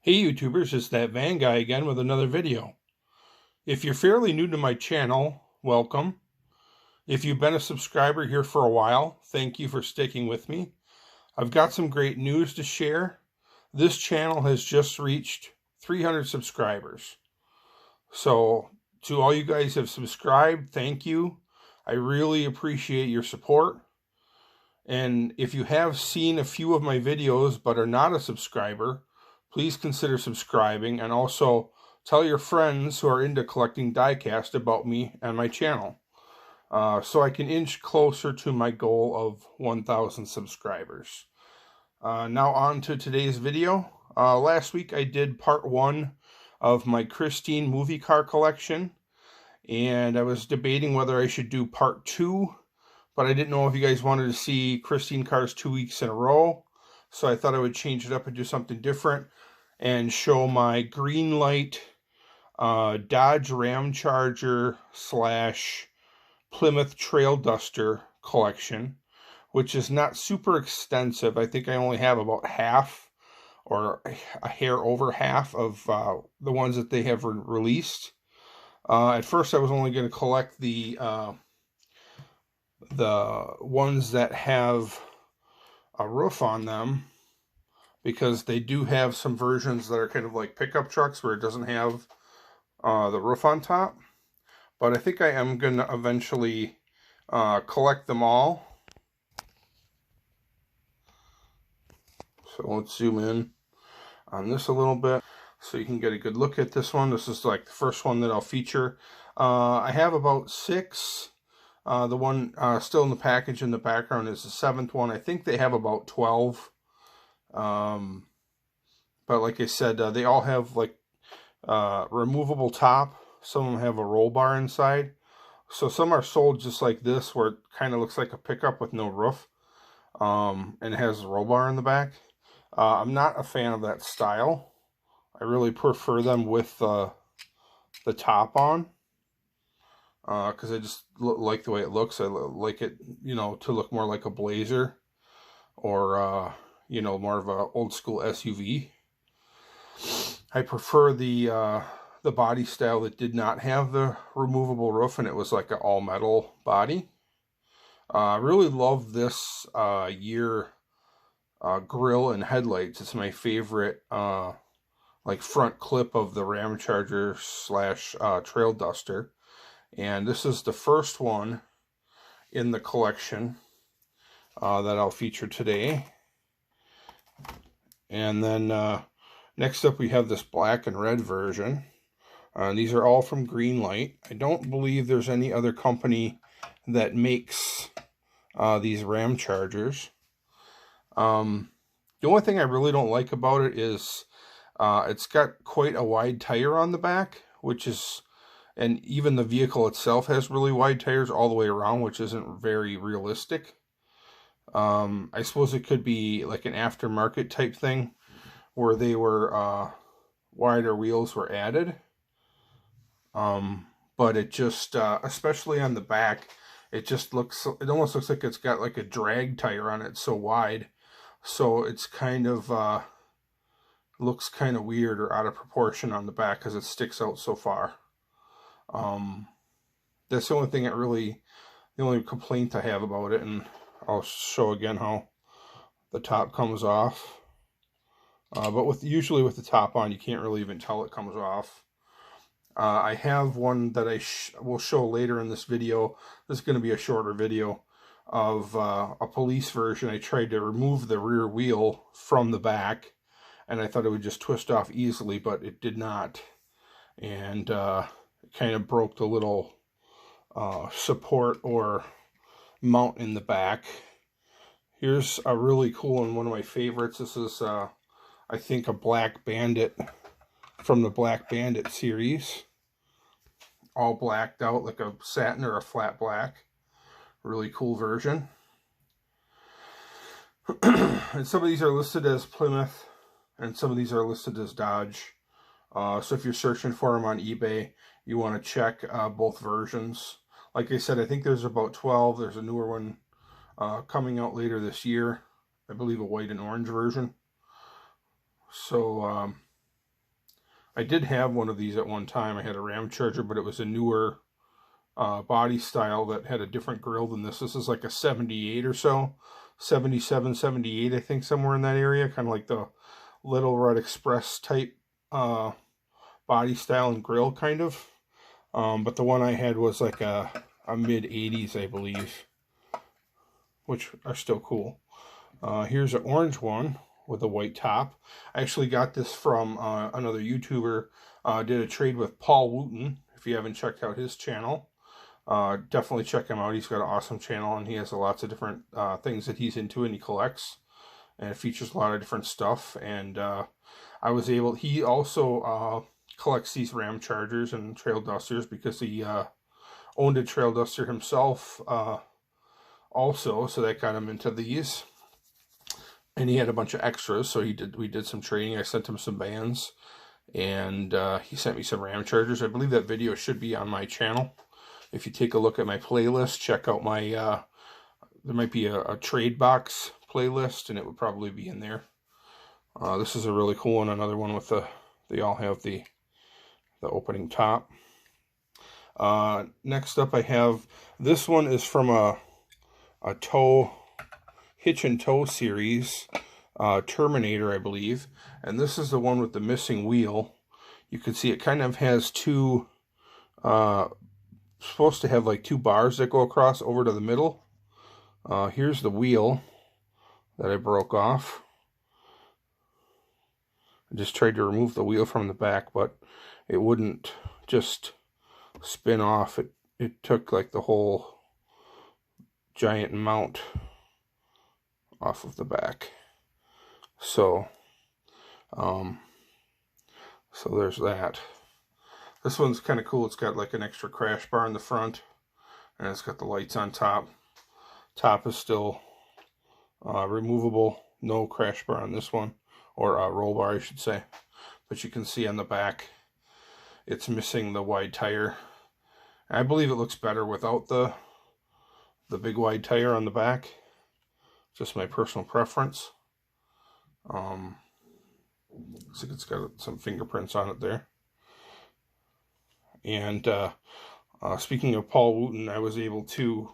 Hey YouTubers, it's that Van guy again with another video. If you're fairly new to my channel, welcome. If you've been a subscriber here for a while, thank you for sticking with me. I've got some great news to share. This channel has just reached 300 subscribers. So to all you guys who have subscribed, thank you. I really appreciate your support. And if you have seen a few of my videos but are not a subscriber, please consider subscribing, and also tell your friends who are into collecting diecast about me and my channel, so I can inch closer to my goal of 1,000 subscribers. Now on to today's video. Last week I did part 1 of my Christine movie car collection, and I was debating whether I should do part 2, but I didn't know if you guys wanted to see Christine cars 2 weeks in a row. So I thought I would change it up and do something different and show my Greenlight Dodge Ramcharger / Plymouth Trailduster Collection, which is not super extensive. I think I only have about half or a hair over half of the ones that they have released. At first I was only going to collect the ones that have a roof on them, because they do have some versions that are kind of like pickup trucks where it doesn't have the roof on top. But I think I am going to eventually collect them all. So let's zoom in on this a little bit so you can get a good look at this one. This is like the first one that I'll feature. I have about 6. The one still in the package in the background is the 7th one. I think they have about 12. But like I said, they all have like removable top. Some of them have a roll bar inside. So some are sold just like this, where it kind of looks like a pickup with no roof. And it has a roll bar in the back. I'm not a fan of that style. I really prefer them with the top on. Because I just like the way it looks. I like it, to look more like a Blazer, or more of a old school SUV. I prefer the body style that did not have the removable roof, and it was like an all metal body. I really love this year grill and headlights. It's my favorite like front clip of the Ramcharger / Trailduster. And this is the first one in the collection that I'll feature today. And then next up we have this black and red version. These are all from Greenlight. I don't believe there's any other company that makes these Ramchargers. The only thing I really don't like about it is it's got quite a wide tire on the back, and even the vehicle itself has really wide tires all the way around, which isn't very realistic. I suppose it could be like an aftermarket type thing where they were wider wheels were added. But it just, especially on the back, it almost looks like it's got like a drag tire on it. It's so wide. So it's kind of, looks kind of weird or out of proportion on the back because it sticks out so far. That's the only thing the only complaint I have about it, and I'll show again how the top comes off. But usually with the top on, you can't really even tell it comes off. I have one that I will show later in this video. This is going to be a shorter video of a police version. I tried to remove the rear wheel from the back, and I thought it would just twist off easily, but it did not. And it kind of broke the little support or mount in the back. Here's a really cool one of my favorites. This is I think a Black Bandit from the Black Bandit series. All blacked out like a satin or a flat black. Really cool version. And some of these are listed as Plymouth, and some of these are listed as Dodge. So if you're searching for them on eBay, you want to check both versions. Like I said, I think there's about 12. There's a newer one coming out later this year. I believe a white and orange version. So I did have one of these at one time. I had a Ramcharger, but it was a newer body style that had a different grill than this. This is like a 78 or so. 77, 78, I think, somewhere in that area. Kind of like the Little Red Express type body style and grill, kind of. But the one I had was like a mid-80s, I believe, which are still cool. Here's an orange one with a white top. I actually got this from another YouTuber. Did a trade with Paul Wooten. If you haven't checked out his channel, definitely check him out. He's got an awesome channel, and he has lots of different things that he's into and he collects. And it features a lot of different stuff. And I was able, he also collects these Ramchargers and Traildusters because he owned a Trailduster himself also, so that got him into these. And he had a bunch of extras, so we did some trading. I sent him some bands, and he sent me some Ramchargers. I believe that video should be on my channel. If you take a look at my playlist, check out my, there might be a trade box playlist, and it would probably be in there. This is a really cool one, another one with they all have the opening top. Next up I have, this one is from a hitch and tow series, Terminator, I believe, and this is the one with the missing wheel. You can see it kind of has two, supposed to have like two bars that go across over to the middle. Here's the wheel that I broke off. I just tried to remove the wheel from the back, but it wouldn't just spin off. It took like the whole giant mount off of the back. So there's that. This one's kind of cool. It's got like an extra crash bar in the front, and it's got the lights on top. Top is still removable. No crash bar on this one, or roll bar, I should say. But you can see on the back, it's missing the wide tire. I believe it looks better without the big wide tire on the back. Just my personal preference. Looks like it's got some fingerprints on it there. And speaking of Paul Wooten, I was able to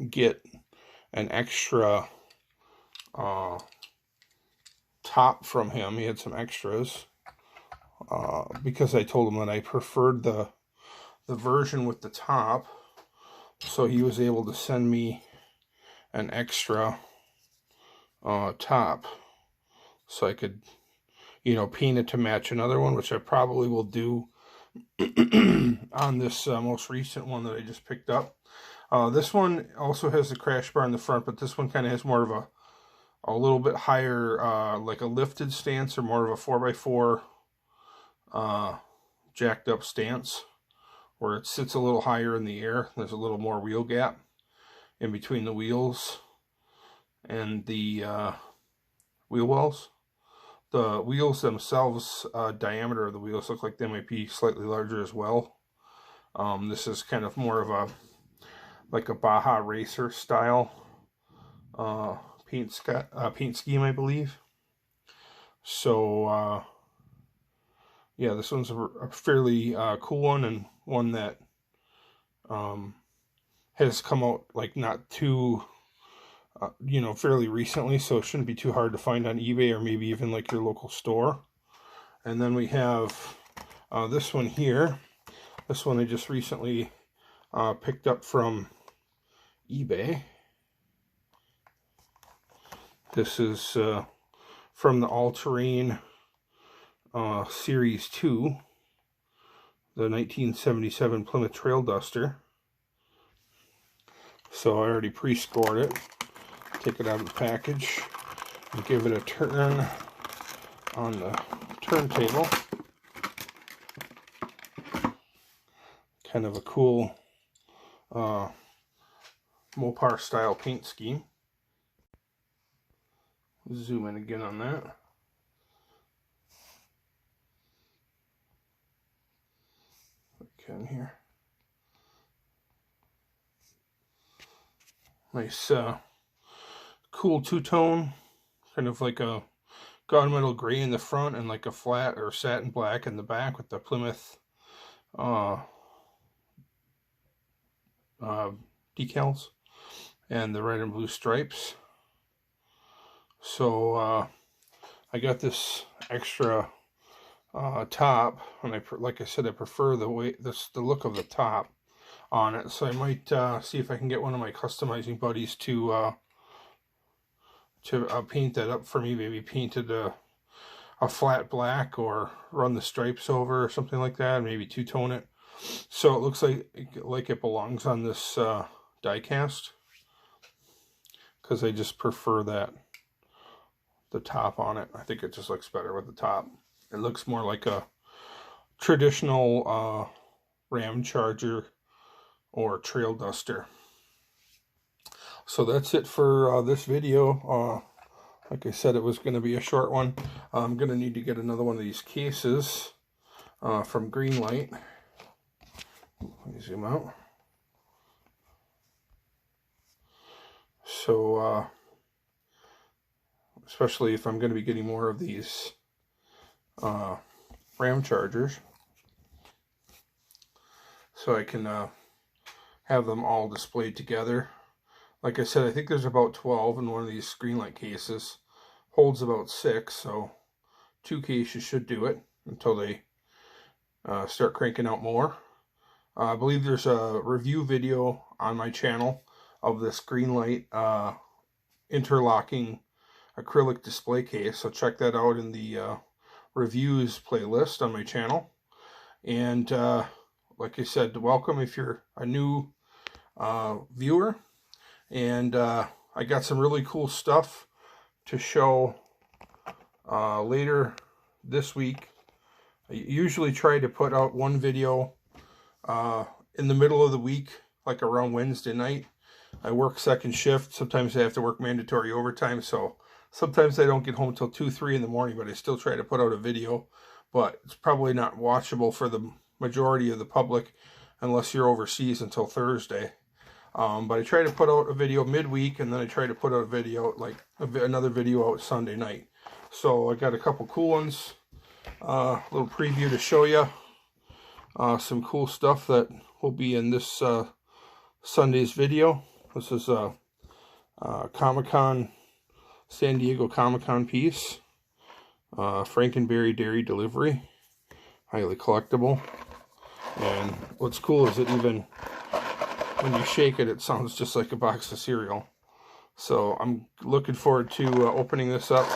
get an extra top from him. He had some extras because I told him that I preferred the version with the top. So he was able to send me an extra top, so I could, paint it to match another one, which I probably will do on this most recent one that I just picked up. This one also has the crash bar in the front, but this one kind of has more of a little bit higher, like a lifted stance, or more of a 4x4 jacked up stance, where it sits a little higher in the air. There's a little more wheel gap in between the wheels and the wheel wells. The wheels themselves, diameter of the wheels look like they might be slightly larger as well. This is kind of more of like a Baja Racer style paint scheme, I believe. So yeah, this one's a fairly cool one, and one that has come out like not too fairly recently, so it shouldn't be too hard to find on eBay, or maybe even like your local store. And then we have this one here. This one I just recently picked up from eBay. This is from the All Terrain Series 2, the 1977 Plymouth Trailduster. So I already pre-scored it. Take it out of the package and give it a turn on the turntable. Kind of a cool Mopar style paint scheme. Zoom in again on that. Okay, here. Nice cool two-tone, kind of like a gunmetal gray in the front and like a flat or satin black in the back with the Plymouth decals and the red and blue stripes. So I got this extra top, and like I said, I prefer the look of the top on it. So I might see if I can get one of my customizing buddies to paint that up for me. Maybe painted a flat black, or run the stripes over, or something like that. Maybe two-tone it, so it looks like it belongs on this diecast. Because I just prefer the top on it. I think it just looks better with the top. It looks more like a traditional Ramcharger or Trailduster. So that's it for this video. Like I said, it was going to be a short one. I'm going to need to get another one of these cases from Greenlight. Let me zoom out. So, especially if I'm going to be getting more of these Ramchargers, so I can have them all displayed together. Like I said, I think there's about 12 in one of these Greenlight cases. Holds about 6, so 2 cases should do it until they start cranking out more. I believe there's a review video on my channel of this Greenlight interlocking acrylic display case, so check that out in the reviews playlist on my channel. And like I said, welcome if you're a new viewer. And I got some really cool stuff to show later this week. I usually try to put out one video in the middle of the week, like around Wednesday night. I work second shift. Sometimes I have to work mandatory overtime, so sometimes I don't get home until 2, 3 in the morning, but I still try to put out a video. But it's probably not watchable for the majority of the public unless you're overseas until Thursday. But I try to put out a video midweek, and then I try to put out a video, like another video out Sunday night. So I got a couple cool ones, a little preview to show you. Some cool stuff that will be in this Sunday's video. This is a Comic-Con, San Diego Comic-Con piece. Frankenberry Dairy Delivery. Highly collectible. And what's cool is it even, when you shake it, it sounds just like a box of cereal. So I'm looking forward to opening this up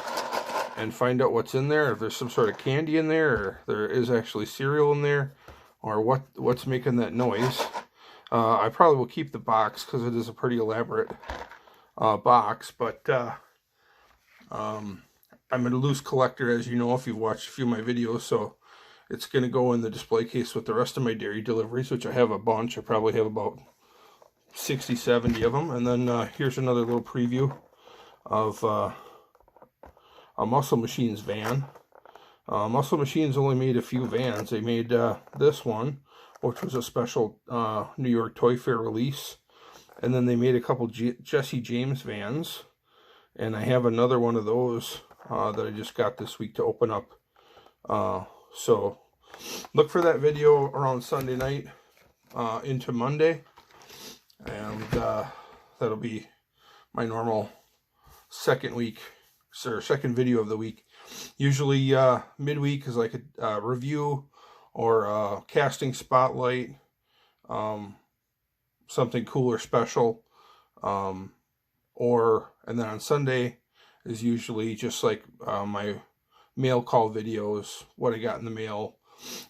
and find out what's in there. If there's some sort of candy in there, or there is actually cereal in there, or what's making that noise. I probably will keep the box because it is a pretty elaborate box. But I'm a loose collector, as you know, if you've watched a few of my videos. So it's going to go in the display case with the rest of my dairy deliveries, which I have a bunch. I probably have about 60, 70 of them. And then here's another little preview of a Muscle Machines van. Muscle Machines only made a few vans. They made this one, which was a special New York Toy Fair release. And then they made a couple Jesse James vans. And I have another one of those that I just got this week to open up. So look for that video around Sunday night into Monday. And that'll be my normal second video of the week. Usually midweek is like a review or a casting spotlight, something cool or special, and then on Sunday is usually just like my mail call videos, what I got in the mail,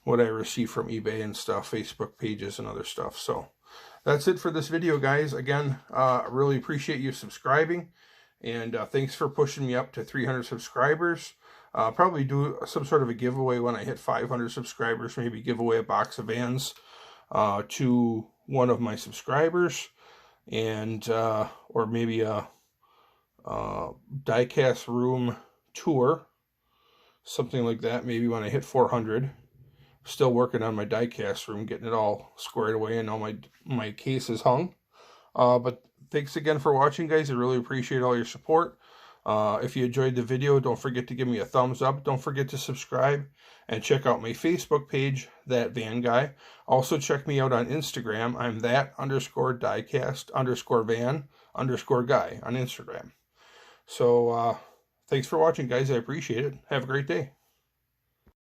what I received from eBay and stuff, Facebook pages and other stuff. So that's it for this video, guys. Again, I really appreciate you subscribing, and thanks for pushing me up to 300 subscribers. Probably do some sort of a giveaway when I hit 500 subscribers, maybe give away a box of vans to one of my subscribers, and or maybe a diecast room tour, something like that, maybe when I hit 400. Still working on my diecast room, getting it all squared away and all my cases hung. But thanks again for watching, guys. I really appreciate all your support. If you enjoyed the video, don't forget to give me a thumbs up. Don't forget to subscribe and check out my Facebook page, That Van Guy. Also check me out on Instagram. I'm that_diecast_van_guy on Instagram. So thanks for watching, guys. I appreciate it. Have a great day.